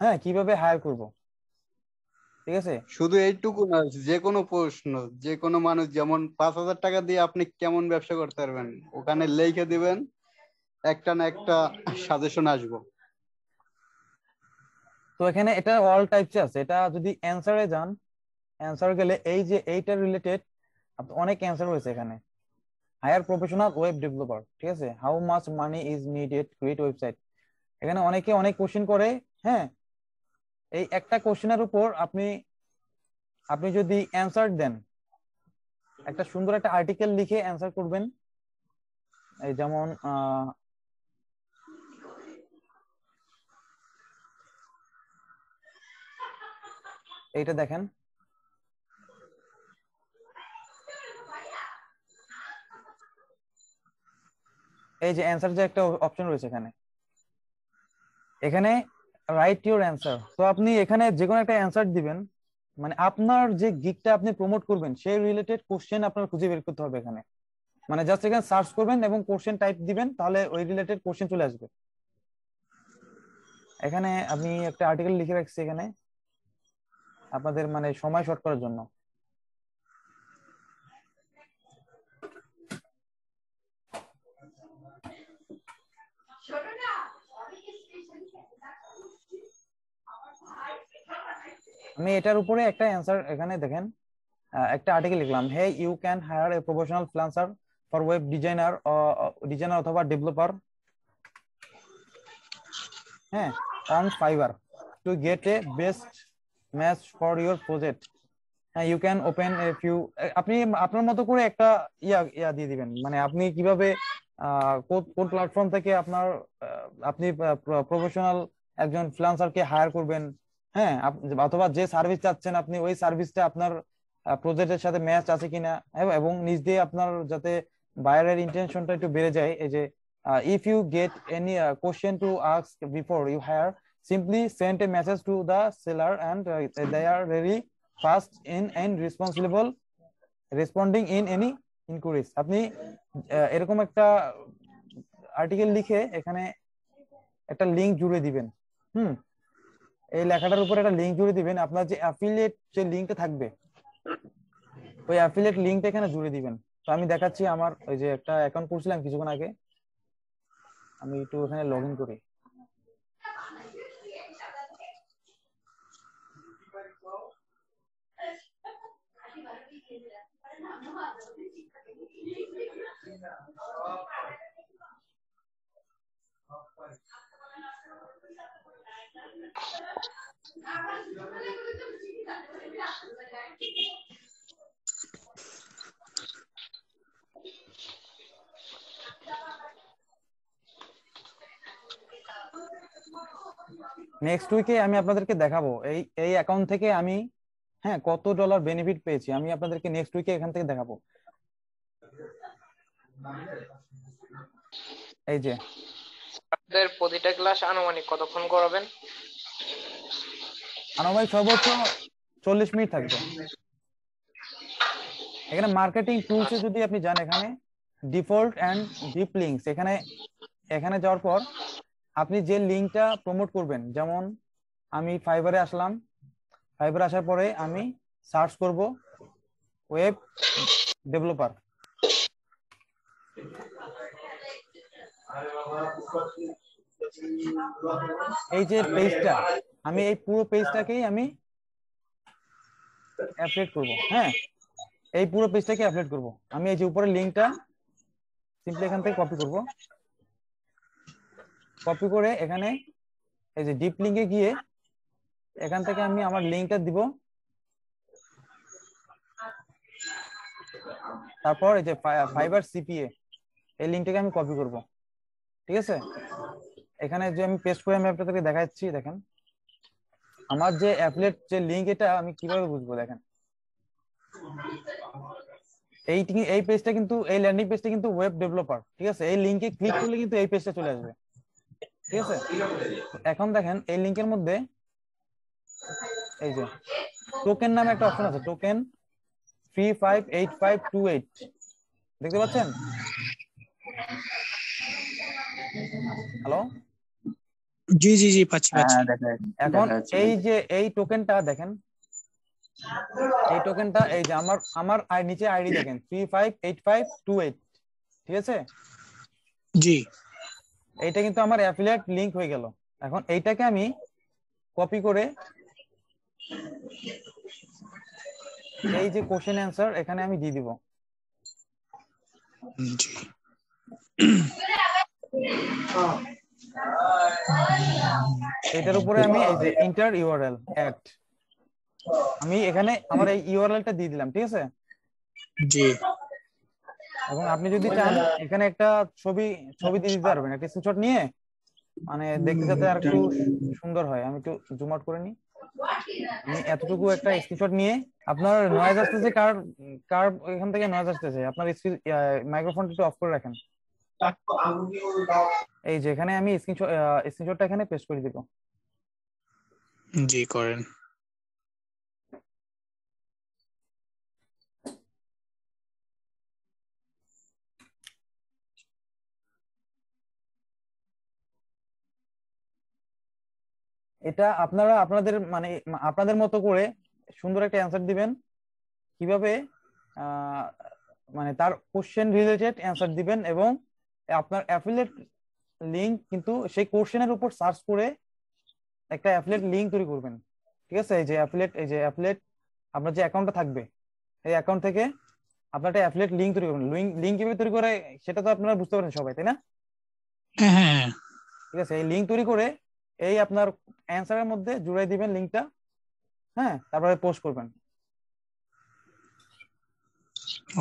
হ্যাঁ, কিভাবে হায়ার করব, ঠিক আছে? শুধু এইটুকু না, যে কোনো প্রশ্ন, যে কোনো মানুষ, যেমন 5,000 টাকা দিয়ে আপনি কেমন ব্যবসা করতে পারবেন, ওখানে লিখে দিবেন, একটা না একটা সাজেশন আসবো। তো এখানে এটা অল টাইপস আছে। এটা যদি অ্যান্সারে যান, অ্যান্সার গেলে এই যে এইটার রিলেটেড অনেক অ্যান্সার রয়েছে এখানে। হায়ার প্রফেশনাল ওয়েব ডেভেলপার, ঠিক আছে? How much money is needed create website. এখানে অনেকে অনেক কোশ্চেন করে। হ্যাঁ, এই একটা কোশ্চেনের উপর আপনি আপনি যদি অ্যান্সার দেন, একটা সুন্দর একটা আর্টিকেল লিখে অ্যান্সার করবেন। এই যেমন এইটা দেখেন, এই যে অ্যান্সার যে একটা অপশন রয়েছে এখানে, এখানে রাইট ইউর অ্যান্সার। তো আপনি এখানে যে কোনো একটা অ্যান্সার দিবেন, মানে আপনার যে গিগটা আপনি প্রমোট করবেন সেই রিলেটেড কোশ্চেন আপনার খুঁজে বের করতে হবে এখানে। মানে জাস্ট এখানে সার্চ করবেন এবং কোশ্চেন টাইপ দিবেন, তাহলে ওই রিলেটেড কোশ্চেন চলে আসবে। এখানে আমি একটা আর্টিকেল লিখে রাখছি এখানে আপনাদের মানে সময় শর্ট করার জন্য। আমি এটার উপরে একটা অ্যান্সার এখানে দেখেন, একটা আর্টিকেল লিখলাম, hey you can hire a professional freelancer for web designer অথবা ডেভেলপার, হ্যাঁ, on Fiverr to get a best match for your project. হ্যাঁ, you can open a few. আপনি আপনার মতো করে একটা ইয়া দিয়ে দিবেন, মানে আপনি কিভাবে কোন প্ল্যাটফর্ম থেকে আপনি প্রফেশনাল একজন ফ্রিল্যান্সারকে হায়ার করবেন। হ্যাঁ, অথবা যে সার্ভিস চাচ্ছেন আপনি, ওই সার্ভিসটা আপনার প্রজেক্টের সাথে ম্যাচ আছে কিনা, এবং নিজ দিয়ে আপনার যাতে বায়ারের ইন্টেনশনটা একটু বেড়ে যায়। এই যে if you get any question to ask before you hire, simply send a message to the seller and they are very fast in and responsible responding in any enquiries, আপনি এরকম একটা আর্টিকেল লিখে এখানে একটা লিংক জুড়ে দিবেন। হুম, এই লেখাটার উপর একটা লিংক জুড়ে দিবেন, আপনার যে অ্যাফিলিয়েট যে লিংকটা থাকবে ওই অ্যাফিলিয়েট লিংকটা এখানে জুড়ে দিবেন। তো আমি দেখাচ্ছি, আমার ওই যে একটা অ্যাকাউন্ট করছিলাম কিছুক্ষণ আগে, আমি একটু এখানে লগ ইন করি। নেক্সট উইকে আমি আপনাদেরকে দেখাবো এই এই অ্যাকাউন্ট থেকে আমি কত ডলার বেনিফিট পেয়েছি, আমি আপনাদেরকে নেক্সট উইকে এখান থেকে দেখাবো। এই যে আপনাদের প্রতিটা ক্লাস আনুমানিক কতক্ষণ করাবেন? আনুমানিক সর্বোচ্চ 40 মিনিট থাকবে। এখানে মার্কেটিং টুলসে যদি আপনি যান, এখানে ডিফল্ট এন্ড ডিপ লিংকস, এখানে যাওয়ার পর আপনি যে লিংকটা প্রমোট করবেন, যেমন আমি ফাইবারে আসলাম, ফাইবারে আসার পরে আমি সার্চ করব ওয়েব ডেভেলপার। এই যে পেজটা, আমি এই পুরো পেজটাকেই আমি অ্যাপডেট করব। এই পুরো পেজটাকে অ্যাপডেট করব। আমি এই যে উপরের লিংকটা সিম্পলি এখান থেকে কপি করব, কপি করে এখানে এই যে ডিপ লিংকে গিয়ে এখান থেকে আমি আমার লিংকটা দিব, তারপর এই যে ফাইবার সিপিএ এই লিংকটাকে আমি কপি করব। ঠিক আছে, এখানে যে আমি পেস্ট করে আমি আপনাদেরকে দেখাচ্ছি। দেখেন আমার যে অ্যাফিলিয়েট যে লিংক, এটা আমি কিভাবে বুঝবো, দেখেন এই পেজটা কিন্তু, এই ল্যান্ডিং পেজটা কিন্তু ওয়েব ডেভেলপার। ঠিক আছে, এই লিংকে ক্লিক করলে কিন্তু এই পেজটা চলে আসবে। ঠিক আছে, এখন দেখেন এই লিংকের মধ্যে এই যে টোকেন নামে একটা অপশন আছে, টোকেন 358528 দেখতে পাচ্ছেন? হ্যালো, জি জি জি, পাচ্ছি পাচ্ছি। এখন এই যে এই টোকেনটা দেখেন, এই টোকেনটা এই যে আমার নিচে আইডি দেখেন 358528। ঠিক আছে, জি এইটা কিন্তু আমার অ্যাফিলিয়েট লিংক হয়ে গেল। এখন এইটাকে আমি কপি করে এই যে কোশ্চেন অ্যান্সার এখানে আমি দিয়ে দিব। জি এটার উপরে আমি এই যে ইন্টার ইউআরএল অ্যাড, আমি এখানে আমার এই ইউআরএলটা দিয়ে দিলাম। ঠিক আছে, জি এবং আপনি যদি চান এখানে একটা ছবি দিয়ে দিতে পারবেন, একটা স্ক্রিনশট নিয়ে, মানে দেখতে যাতে আর একটু সুন্দর হয়। আমি একটু জুম আউট করে নিই। আমি এতটুকু একটা স্ক্রিনশট নিয়ে, আপনার নয়েজ আসতেছে, কার কার এখান থেকে নয়েজ আসতেছে, আপনার মাইক্রোফোনটা একটু অফ করে রাখেন। এই যে এখানে আমি স্ক্রিনশটটা এখানে পেস্ট করে দিব। জি করেন। এটা আপনারা আপনাদের মতো করে সুন্দর একটা অ্যান্সার দিবেন। কিভাবে মানে তার কোশ্চেন রিলেটেড অ্যান্সার দিবেন, এবং আপনার অ্যাফিলিয়েট লিংক কিন্তু সেই কোশ্চেনের উপর সার্চ করে একটা অ্যাফিলিয়েট লিংক তৈরি করবেন। ঠিক আছে, এই যে অ্যাফিলিয়েট আপনার যে অ্যাকাউন্টটা থাকবে, এই অ্যাকাউন্ট থেকে আপনার একটা অ্যাফিলিয়েট লিংক তৈরি করবেন। লিংক কিভাবে তৈরি করে সেটা তো আপনারা বুঝতে পারেন সবাই, তাই না? হ্যাঁ হ্যাঁ ঠিক আছে, এই লিংক তৈরি করে এই আপনার অ্যান্সারের মধ্যে জুড়ে দিবেন লিংকটা। তারপরে পোস্ট করবেন।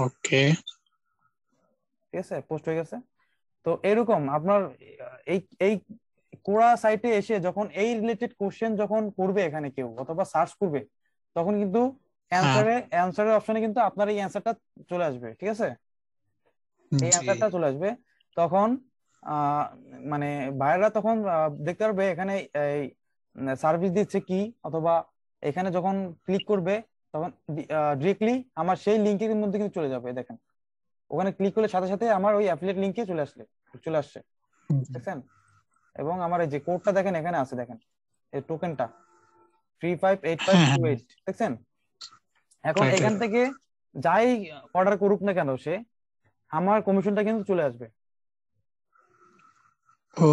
ওকে ঠিক আছে, পোস্ট হয়ে গেছে। তো এরকম আপনার এই এই কোরা সাইটে এসে যখন এই রিলেটেড কোশ্চেন যখন করবে এখানে কেউ, অথবা সার্চ করবে, তখন কিন্তু অ্যান্সারের অপশনে কিন্তু আপনার এই অ্যান্সারটা চলে আসবে। ঠিক আছে, এই অ্যান্সারটা চলে আসবে। তখন মানে ভাইয়াররা তখন দেখতে পারবে এখানে এই সার্ভিস দিচ্ছে কি, অথবা এখানে যখন ক্লিক করবে তখন ডিরেক্টলি আমার সেই লিঙ্কের মধ্যে কিন্তু চলে যাবে। দেখেন ওখানে ক্লিক করলে সাথে সাথে আমার ওই অ্যাফিলিয়েট লিঙ্কে চলে আসছে, দেখছেন? এবং আমার এই যে কোডটা দেখেন এখানে আছে, দেখেন এই টোকেনটা 358528, দেখছেন? এখন Right, এখান right. থেকে যাই অর্ডার করুক না কেন সে, আমার কমিশনটা কিন্তু চলে আসবে। ও,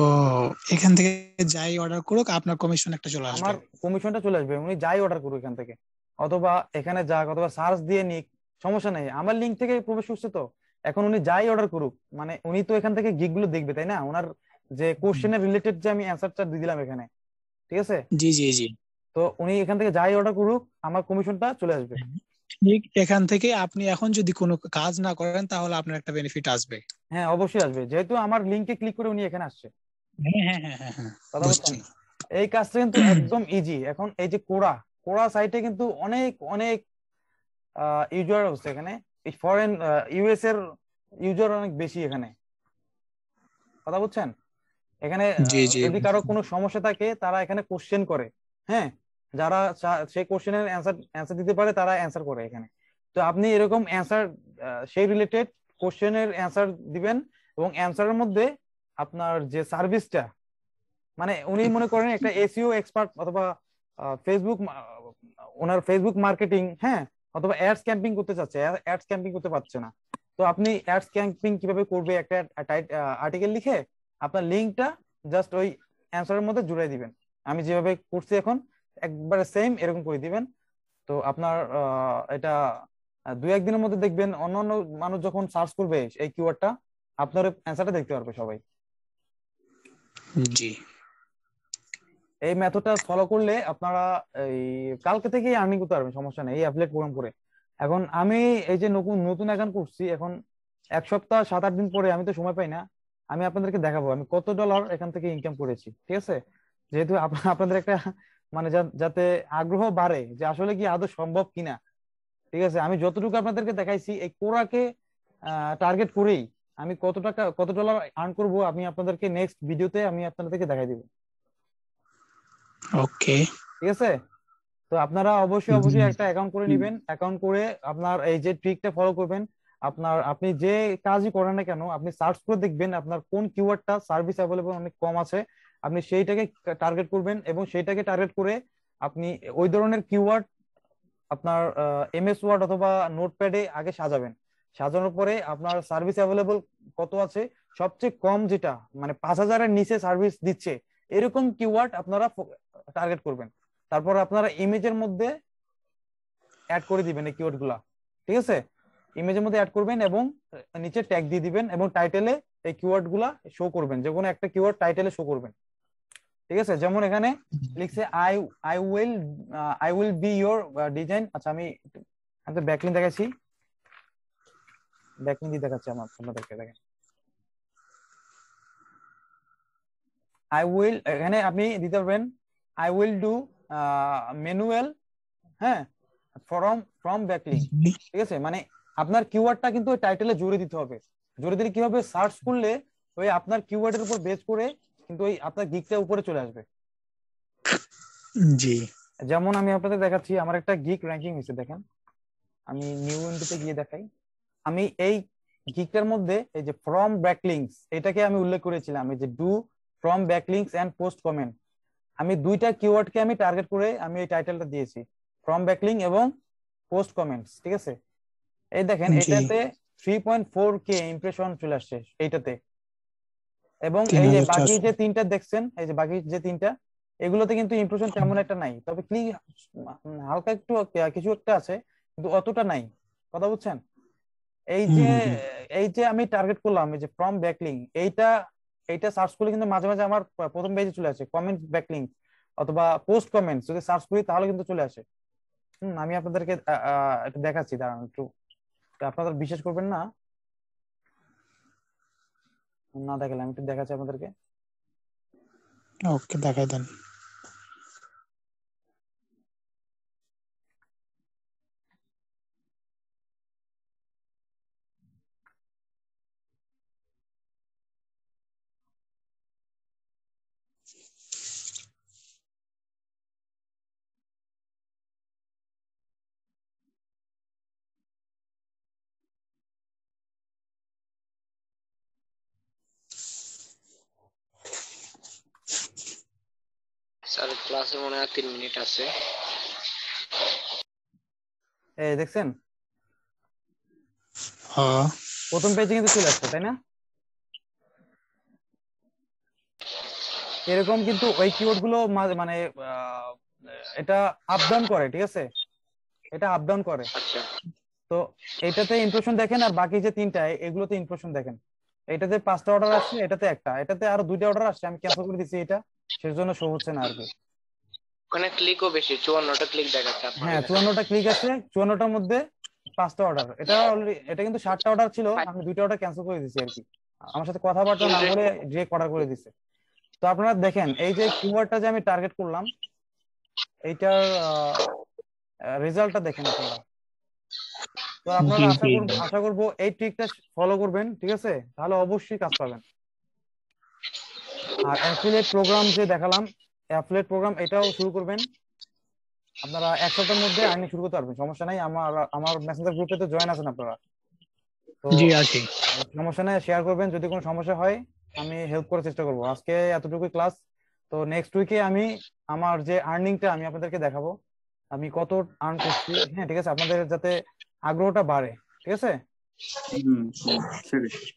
এখান থেকে যাই অর্ডার করুক আপনার কমিশন একটা চলে আসবে। আমার কমিশনটা চলে আসবে, উনি যাই অর্ডার করুক এখান থেকে, অথবা এখানে যাক, অথবা সার্চ দিয়ে নিক, সমস্যা নেই, আমার লিঙ্ক থেকে প্রবেশ করছে তো। এখন উনি যাই অর্ডার করুক, মানে উনি তো এখান থেকে গিগ গুলো দেখবে, তাই না? ওনার যে কোশ্চেনের রিলেটেড যে আমি অ্যান্সারটা দিয়ে দিলাম এখানে, ঠিক আছে? জি জি জি। তো উনি এখান থেকে যাই অর্ডার করুক, আমার কমিশনটা চলে আসবে। ঠিক এখান থেকে আপনি এখন যদি কোনো কাজ না করেন তাহলে আপনার একটা বেনিফিট আসবে। হ্যাঁ অবশ্যই আসবে, যেহেতু আমার লিঙ্কে ক্লিক করে উনি এখানে আসছে। হ্যাঁ হ্যাঁ হ্যাঁ হ্যাঁ হ্যাঁ, কথা বুঝছি। বলছেন? এই কাজটা কিন্তু একদম ইজি। এখন এই যে কোরা কোরা সাইটে কিন্তু অনেক অনেক ইউজার আছে এখানে, ফরেন ইউএস এর ইউজার অনেক বেশি এখানে। কথা বুঝছেন? এখানে জি জি। যদি কারো কোনো সমস্যা থাকে তারা এখানে কোশ্চেন করে, হ্যাঁ, যারা সেই কোশ্চেনের অ্যান্সার দিতে পারে তারা অ্যান্সার করে এখানে। তো আপনি এরকম অ্যান্সার, সেই রিলেটেড কোশ্চেনের অ্যান্সার দিবেন, এবং অ্যান্সারের মধ্যে আপনার যে সার্ভিসটা, মানে উনি মনে করেন একটা এসইও এক্সপার্ট, অথবা ফেসবুক, ওনার ফেসবুক মার্কেটিং, হ্যাঁ, অথবা অ্যাডস ক্যাম্পিং করতে চাচ্ছে, অ্যাডস ক্যাম্পিং করতে পারছে না। তো আপনি অ্যাডস ক্যাম্পিং কিভাবে করবে, একটা আর্টিকেল লিখে আপনার লিঙ্কটা জাস্ট ওই অ্যান্সারের মধ্যে জুড়ে দিবেন। আমি যেভাবে করছি এখন একবারে সেম এরকম করে দিবেন। তো আপনার এটা 2-1 দিনের মধ্যে দেখবেন অন্যান্য মানুষ যখন সার্চ করবে এই কিওয়ার্ডটা, আপনার অ্যান্সারটা দেখতে পারবে সবাই। জি। এই মেথডটা ফলো করলে আপনারা এই কালকে থেকেই আর্নিং করতে পারবেন, সমস্যা নেই, এই অ্যাফিলিয়েট প্রোগ্রাম করে। এখন আমি এই যে নতুন নতুন অ্যাকাউন্ট করছি, এখন 1 সপ্তাহ 7-8 দিন পরে, আমি তো সময় পাই না, আমি আপনাদেরকে দেখাবো আমি কত ডলার এখান থেকে ইনকাম করেছি, ঠিক আছে? যেহেতু আপনাদের একটা মানে যাতে আগ্রহ বাড়ে যে আসলে কি আদৌ সম্ভব কিনা, ঠিক আছে? আমি যতটুকু আপনাদেরকে দেখাইছি এই কোরাকে টার্গেট করেই আমি কত ডলার আর্ন করব, আমি আপনাদেরকে নেক্সট ভিডিওতে আমি আপনাদেরকে দেখাই দিব, ওকে। ঠিক আছে? তো আপনারা অবশ্যই অবশ্যই একটা অ্যাকাউন্ট করে নেবেন, অ্যাকাউন্ট করে আপনার এই যে ট্রিকটা ফলো করবেন। আপনি যে কাজই করেন না কেন, আপনি সার্চ করে দেখবেন আপনার কোন কিওয়ার্ডটা সার্ভিস অ্যাভেলেবল অনেক কম আছে, আপনি সেইটাকে টার্গেট করবেন, এবং সেইটাকে টার্গেট করে আপনি ওই ধরনের কিওয়ার্ড আপনার এমএস ওয়ার্ড অথবা নোটপ্যাডে আগে সাজাবেন। সাজানোর পরে আপনার সার্ভিস অ্যাভেলেবল কত আছে, সবচেয়ে কম যেটা মানে 5,000-এর নিচে সার্ভিস দিচ্ছে এরকম কিওয়ার্ড আপনারা টার্গেট করবেন। তারপর আপনারা ইমেজের মধ্যে অ্যাড করে দিবেন এই কিওয়ার্ড গুলা, ঠিক আছে? ইমেজের মধ্যে অ্যাড করবেন এবং নিচে ট্যাগ দিয়ে দিবেন, এবং টাইটেলে এই কিওয়ার্ড গুলা শো করবেন, যে কোনো একটা কিওয়ার্ড টাইটেলে শো করবেন, ঠিক আছে? যেমন এখানে লিখছে I I will I will be your design. আচ্ছা আমি ব্যাকলিং দেখাচ্ছি, ব্যাকলিং দিয়ে দেখাচ্ছি আপনাদেরকে, দেখেন আই উইল, এখানে আপনি দিতে পারবেন আই উইল ডু ম্যানুয়াল, হ্যাঁ, ফ্রম ব্যাকলিং, ঠিক আছে? মানে আপনার কিওয়ার্ডটা কিন্তু ওই টাইটেলে জুড়ে দিতে হবে। জুড়ে দিলে কি হবে, সার্চ করলে ওই আপনার কিওয়ার্ডের উপর বেস করে কিন্তু ওই আপনার গিগটা উপরে চলে আসবে। জি। যেমন আমি আপনাদের দেখাচ্ছি, আমার একটা গিগ র্যাঙ্কিং হয়েছে, দেখেন আমি নিউ উইন্ডোতে গিয়ে দেখাই। আমি এই গিগটার মধ্যে এই যে ফ্রম ব্যাকলিংস এটাকে আমি উল্লেখ করেছিলাম, এই যে do from backlinks and post comment, আমি দুইটা কিওয়ার্ডকে আমি টার্গেট করে আমি এই টাইটেলটা দিয়েছি, ফ্রম ব্যাকলিং এবং পোস্ট কমেন্টস, ঠিক আছে? এই দেখেন জি। এটাতে 3.4K ইমপ্রেশন চলে আসছে এইটাতে। এবং এই যে 3,400। বাকি যে তিনটা দেখছেন, এই যে বাকি যে তিনটা, এগুলোতে কিন্তু ইমপ্রেশন তেমন একটা নাই, তবে হালকা একটু কিছু একটা আছে, কিন্তু অতটা নাই। কথা বুঝছেন? এই যে এই যে আমি টার্গেট করলাম এই যে ফ্রম ব্যাকলিং, এইটা এইটা সার্চ করলে কিন্তু মাঝে মাঝে আমার প্রথম পেজে চলে আসে কমেন্ট ব্যাকলিং অথবা পোস্ট কমেন্টস, যদি সার্চ করি তাহলে কিন্তু চলে আসে। আমি আপনাদেরকে একটু দেখাচ্ছি, দাঁড়ান একটু, আপনারা বিশ্বাস করবেন না, না দেখালে আমি একটু দেখাচ্ছি আপনাদেরকে। ওকে, দেখাই দেন। স্যার ক্লাসে মনে হয় 3 মিনিট আছে। এই দেখছেন হ্যাঁ প্রথম পেজে কিন্তু চলে আসছে, তাই না? এরকম কিন্তু ওই কিওয়ার্ড গুলো মানে এটা আপ ডাউন করে, ঠিক আছে, এটা আপ ডাউন করে। আচ্ছা তো এটাতে ইমপ্রেশন দেখেন, আর বাকি যে তিনটা এগুলোতে ইমপ্রেশন দেখেন। এটাতে 5টা অর্ডার আসছে, এটাতে একটা, এটাতে আরো 2টা অর্ডার আসছে, আমি ক্যান্সেল করে দিচ্ছি এটা, সেজন্য শো হচ্ছে না আর কি। ওখানে ক্লিকও বেশি, 54টা ক্লিক দেখাচ্ছে আপনার হ্যাঁ, এখানে। 54টা ক্লিক আছে, 54টার মধ্যে 5টা অর্ডার। এটা অলরেডি, এটা কিন্তু 7টা অর্ডার ছিল, আমি 2টা অর্ডার ক্যান্সেল করে দিচ্ছি আর কি, আমার সাথে কথাবার্তা না বলে ডিরেক্ট অর্ডার করে দিচ্ছে। তো আপনারা দেখেন এই যে কিওয়ার্ডটা যে আমি টার্গেট করলাম, এইটার রেজাল্টটা দেখেন আপনারা। তো আপনারা জি আশা জি করব এই ট্রিকটা ফলো করবেন, ঠিক আছে, তাহলে অবশ্যই কাজ পাবেন। আর অ্যাফিলিয়েট প্রোগ্রাম যে দেখালাম, অ্যাফিলিয়েট প্রোগ্রাম এটাও শুরু করবেন। আপনারা 1 সপ্তাহের মধ্যে আর্নিং শুরু করতে পারবেন, সমস্যা নাই। আমার মেসেঞ্জার গ্রুপে তো জয়েন আছেন আপনারা, তো জি আছি। সমস্যা নাই, শেয়ার করবেন। যদি কোনো সমস্যা হয় আমি হেল্প করার চেষ্টা করব। আজকে এতটুকুই ক্লাস। তো নেক্সট উইকে আমি আমার যে আর্নিংটা আমি আপনাদেরকে দেখাবো, আমি কত আর্ন করছি। হ্যাঁ, ঠিক আছে, আপনাদের যাতে আগ্রহটা বাড়ে, ঠিক আছে।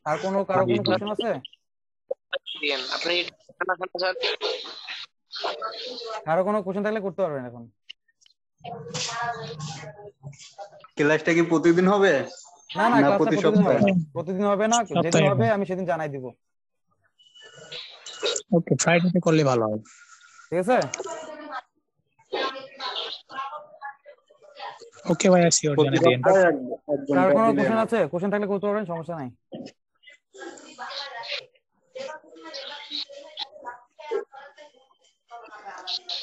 আর কারো জি কোনো কোশ্চেন আছে? দিয়েন আপনি খানা খানা স্যার। কারো কোনো কোশ্চেন থাকলে করতে পারবেন এখন। ক্লাসটা কি প্রতিদিন হবে না না, না ক্লাসটা প্রতি প্রতিদিন হবে সপ্তাহে? না, প্রতিদিন হবে না, যেদিন সপ্তাহে হবে আমি সেদিন জানাই দিব, ওকে, ফ্রাইডেতে করলে ভালো হয়। ঠিক আছে। ওকে ভাইয়া, শিওর প্রতি জানিয়ে দিন। সপ্তাহে এক কার ঘন্টা কোনো দিলেন। কোশ্চেন আছে? কোশ্চেন থাকলে করতে পারবেন, সমস্যা নাই।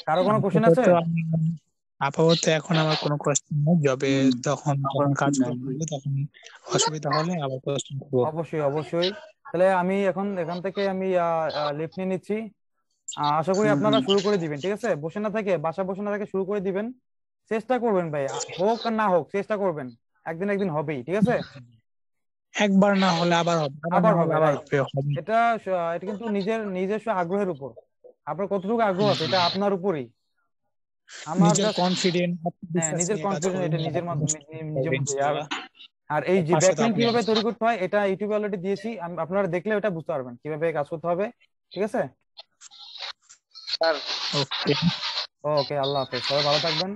কারো কোনো কোশ্চেন আছে? আপাতত এখন আমার কোনো কোয়েশ্চেন নেই। যবে যখন কাজ করবো তখন অসুবিধা হলে আবার কোয়েশ্চেন করবো। অবশ্যই অবশ্যই। তাহলে আমি এখন এখান থেকে আমি লিফট নিয়ে নিচ্ছি। আশা করি আপনারা শুরু করে দিবেন, ঠিক আছে, বসে না থেকে, বাসা বসে না থেকে শুরু করে দিবেন। চেষ্টা করবেন ভাই, হোক আর না হোক চেষ্টা করবেন, একদিন একদিন হবেই, ঠিক আছে। একবার না হলে আবার হবে, আবার আবার না হলে হবে, আবার রাইট। হবে। এটা কিন্তু নিজস্ব আগ্রহের উপর, আপনার কতটুকু আগ্রহ আছে এটা আপনার উপরই। আমার নিজের জাস্ট, কনফিডেন্ট, হ্যাঁ, আত্মবিশ্বাস নিজের নিয়ে কাজ কনফিডেন্স, করুন, এটা নিজের মাধ্যমে, নিজের মধ্যে। আর ইনশাআল্লাহ। আর এই যে পাশে তো ব্যাকলিংক আপনি কিভাবে আছেন। তৈরি করতে হয় এটা ইউটিউবে অলরেডি দিয়েছি, আপনারা দেখলে এটা বুঝতে পারবেন কিভাবে কাজ করতে হবে, ঠিক আছে। স্যার ওকে ওকে, আল্লাহ হাফেজ, সবাই ভালো থাকবেন।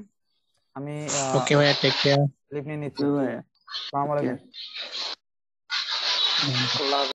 আমি ওকে ভাইয়া, টেক কেয়ার। লিভ নিয়ে নিচ্ছি। আসসালামু আলাইকুম। আল্লাহ